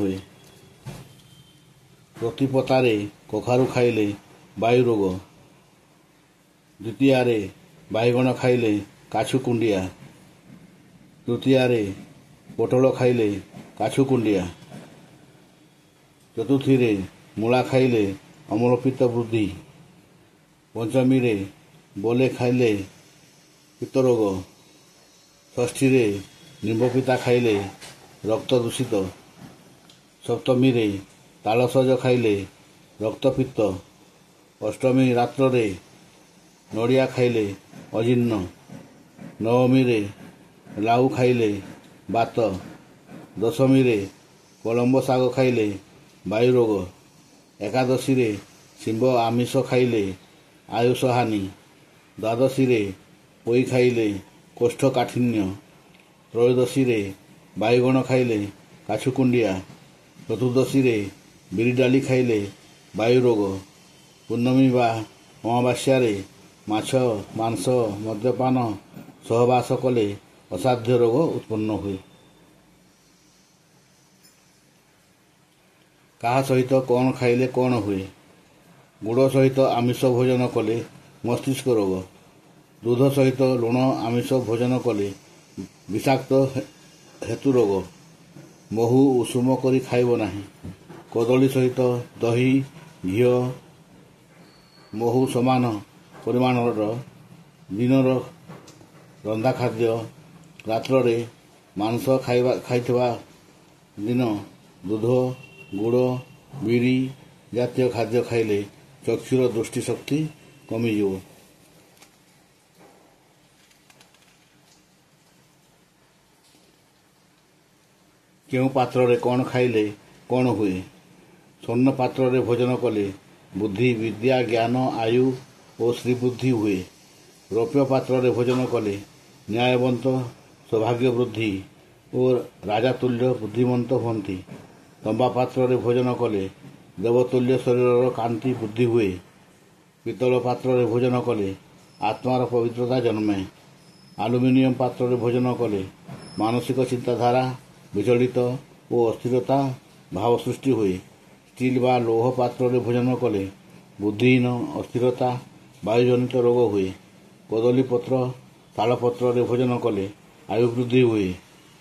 ହୁଏ। ପ୍ରତିପଦାରେ କଖାରୁ ଖାଇଲେ ବାୟୁ ରୋଗ। ଦ୍ୱିତୀୟାରେ ବାଇଗଣ ଖାଇଲେ କାଛୁ କୁଣ୍ଡିଆ। ତୃତୀୟାରେ ପୋଟଳ ଖାଇଲେ କାଛୁ କୁଣ୍ଡିଆ। ଚତୁର୍ଥୀରେ ମୂଳା ଖାଇଲେ ଅମ୍ଳପିତ୍ତ ବୃଦ୍ଧି। ପଞ୍ଚମୀରେ ବୋଲେ ଖାଇଲେ ପିତ୍ତରୋଗ। ଷଷ୍ଠୀରେ ନିମ୍ବପିତା ଖାଇଲେ ରକ୍ତ ଦୂଷିତ। ସପ୍ତମୀରେ ତାଳସଜ ଖାଇଲେ ରକ୍ତପିତ୍ତ। ଅଷ୍ଟମୀ ରାତ୍ରରେ ନଡ଼ିଆ ଖାଇଲେ ଅଜୀର୍ଣ୍ଣ। ନବମୀରେ ଲାଉ ଖାଇଲେ ବାତ। ଦଶମୀରେ କଳମ୍ବ ଶାଗ ଖାଇଲେ ବାୟୁ ରୋଗ। ଏକାଦଶୀରେ ଶିମ୍ବ ଆମିଷ ଖାଇଲେ ଆୟୁଷ ହାନି। ଦ୍ୱାଦଶୀରେ ପୋଇ ଖାଇଲେ କୋଷ୍ଠକାଠିନ୍ୟ। ତ୍ରୟୋଦଶୀରେ ବାଇଗଣ ଖାଇଲେ କାଛୁ କୁଣ୍ଡିଆ। ଚତୁର୍ଦ୍ଦଶୀରେ ବିରି ଡାଲି ଖାଇଲେ ବାୟୁ ରୋଗ। ପୂର୍ଣ୍ଣମୀ ବା ଅମାବାସ୍ୟାରେ ମାଛ ମାଂସ ମଦ୍ୟପାନ ସହବାସ କଲେ ଅସାଧ୍ୟ ରୋଗ ଉତ୍ପନ୍ନ ହୁଏ। କାହା ସହିତ କ'ଣ ଖାଇଲେ କ'ଣ ହୁଏ? ଗୁଡ଼ ସହିତ ଆମିଷ ଭୋଜନ କଲେ ମସ୍ତିଷ୍କ ରୋଗ। ଦୁଧ ସହିତ ଲୁଣ ଆମିଷ ଭୋଜନ କଲେ ବିଷାକ୍ତ ହେତୁ ରୋଗ। ମହୁ ଉଷୁମ କରି ଖାଇବ ନାହିଁ। କଦଳୀ ସହିତ ଦହି ଘିଅ ମହୁ ସମାନ ପରିମାଣର ଦିନର ରନ୍ଧା ଖାଦ୍ୟ ରାତ୍ରରେ ମାଂସ ଖାଇଥିବା ଦିନ ଦୁଧ ଗୁଡ଼ ବିରି ଜାତୀୟ ଖାଦ୍ୟ ଖାଇଲେ ଚକ୍ଷୁର ଦୃଷ୍ଟିଶକ୍ତି କମିଯିବ। କେଉଁ ପାତ୍ରରେ କ'ଣ ଖାଇଲେ କ'ଣ ହୁଏ? ସ୍ୱର୍ଣ୍ଣ ପାତ୍ରରେ ଭୋଜନ କଲେ ବୁଦ୍ଧି ବିଦ୍ୟା ଜ୍ଞାନ ଆୟୁ ଓ ଶ୍ରୀବୃଦ୍ଧି ହୁଏ। ରୌପ୍ୟ ପାତ୍ରରେ ଭୋଜନ କଲେ ନ୍ୟାୟବନ୍ତ ସୌଭାଗ୍ୟ ବୃଦ୍ଧି ଓ ରାଜାତୁଲ୍ୟ ବୁଦ୍ଧିମନ୍ତ ହୁଅନ୍ତି। ତମ୍ବା ପାତ୍ରରେ ଭୋଜନ କଲେ ଦେବତୁଲ୍ୟ ଶରୀରର କାନ୍ତି ବୃଦ୍ଧି ହୁଏ। ପିତ୍ତଳ ପାତ୍ରରେ ଭୋଜନ କଲେ ଆତ୍ମାର ପବିତ୍ରତା ଜନ୍ମେ। ଆଲୁମିନିୟମ ପାତ୍ରରେ ଭୋଜନ କଲେ ମାନସିକ ଚିନ୍ତାଧାରା ବିଚଳିତ ଓ ଅସ୍ଥିରତା ଭାବ ସୃଷ୍ଟି ହୁଏ। ଷ୍ଟିଲ୍ ବା ଲୌହ ପାତ୍ରରେ ଭୋଜନ କଲେ ବୁଦ୍ଧିହୀନ ଅସ୍ଥିରତା ବାୟୁଜନିତ ରୋଗ ହୁଏ। କଦଳୀ ପତ୍ର ତାଳପତ୍ରରେ ଭୋଜନ କଲେ ଆୟୁ ବୃଦ୍ଧି ହୁଏ।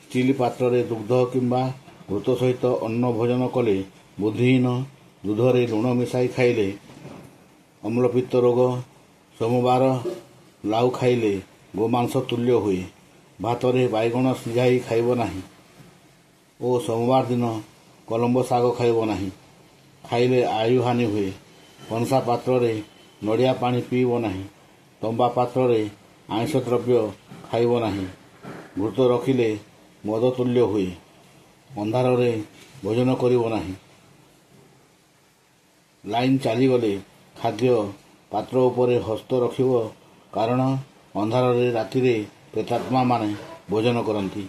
ଷ୍ଟିଲ୍ ପାତ୍ରରେ ଦୁଗ୍ଧ କିମ୍ବା ଘୃତ ସହିତ ଅନ୍ନ ଭୋଜନ କଲେ ବୁଦ୍ଧିହୀନ। ଦୁଧରେ ଲୁଣ ମିଶାଇ ଖାଇଲେ ଅମ୍ଳପିତ୍ତ ରୋଗ। ସୋମବାର ଲାଉ ଖାଇଲେ ଗୋମାଂସ ତୁଲ୍ୟ ହୁଏ। ଭାତରେ ବାଇଗଣ ସିଝାଇ ଖାଇବ ନାହିଁ ଓ ସୋମବାର ଦିନ କଲମ୍ବ ଶାଗ ଖାଇବ ନାହିଁ। ଖାଇଲେ ଆୟୁ ହାନି ହୁଏ। କଂସା ପାତ୍ରରେ ନଡ଼ିଆ ପାଣି ପିଇବ ନାହିଁ। ତମ୍ବା ପାତ୍ରରେ ଆଇଁଷ ଦ୍ରବ୍ୟ ଖାଇବ ନାହିଁ। ଘୃତ ରଖିଲେ ମଦ ତୁଲ୍ୟ ହୁଏ। ଅନ୍ଧାରରେ ଭୋଜନ କରିବ ନାହିଁ। ଲାଇନ୍ ଚାଲିଗଲେ ଖାଦ୍ୟ ପାତ୍ର ଉପରେ ହସ୍ତ ରଖିବ, କାରଣ ଅନ୍ଧାରରେ ରାତିରେ ପ୍ରେତାତ୍ମାମାନେ ଭୋଜନ କରନ୍ତି।